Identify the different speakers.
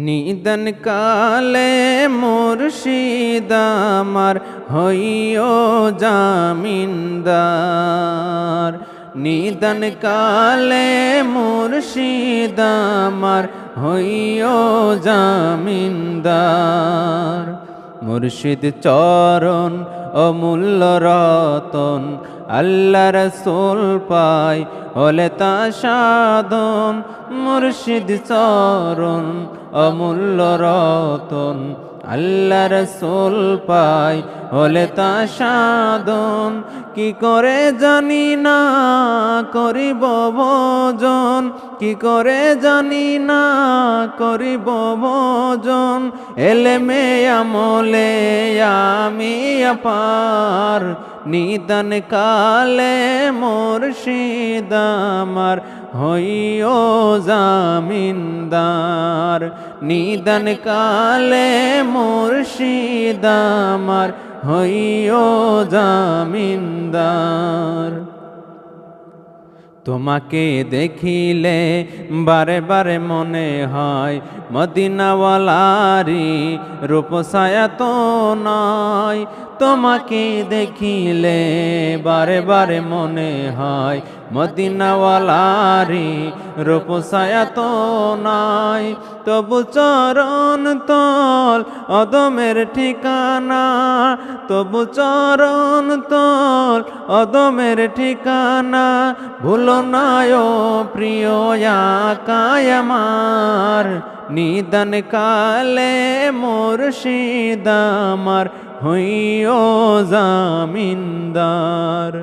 Speaker 1: নিদান কালে মুর্শিদ আমার হইও জামিনদার। নিদান কালে মুর্শিদ আমার হইও জামিনদার। মুর্শিদ চরণ অমূল্য রতন, আল্লাহ রসুল পাই হলে তা সাধন। মুর্শিদ চরণ অমূল্য রতন, আল্লাহ রসুল পাই হলে তা সাধন। কি করে জানি না করিব ভজন, কি করে জানি না করিব ভজন। এলেমে আমলে আমি আপার, নিদান কালে মুর্শিদ আমার হইও জামিনদার। নিদান কালে মুর্শিদ আমার হইও জামিনদার। তোমাকে দেখিলে বারে বারে মনে হয় মদিনাওয়ালারি রূপ ছায়া তো নয়। তোমাকে দেখিলে বারে বারে মনে হয় মদিনাওয়ালারি রূপ ছায়া তো নয়। তবু চরণ তল অদমের ঠিকানা, তবু চরণ তল অদমের ঠিকানা। ভুলো না ও প্রিয় আকায় আমার, নিদান কালে মুর্শিদ আমার হইও জামিনদার।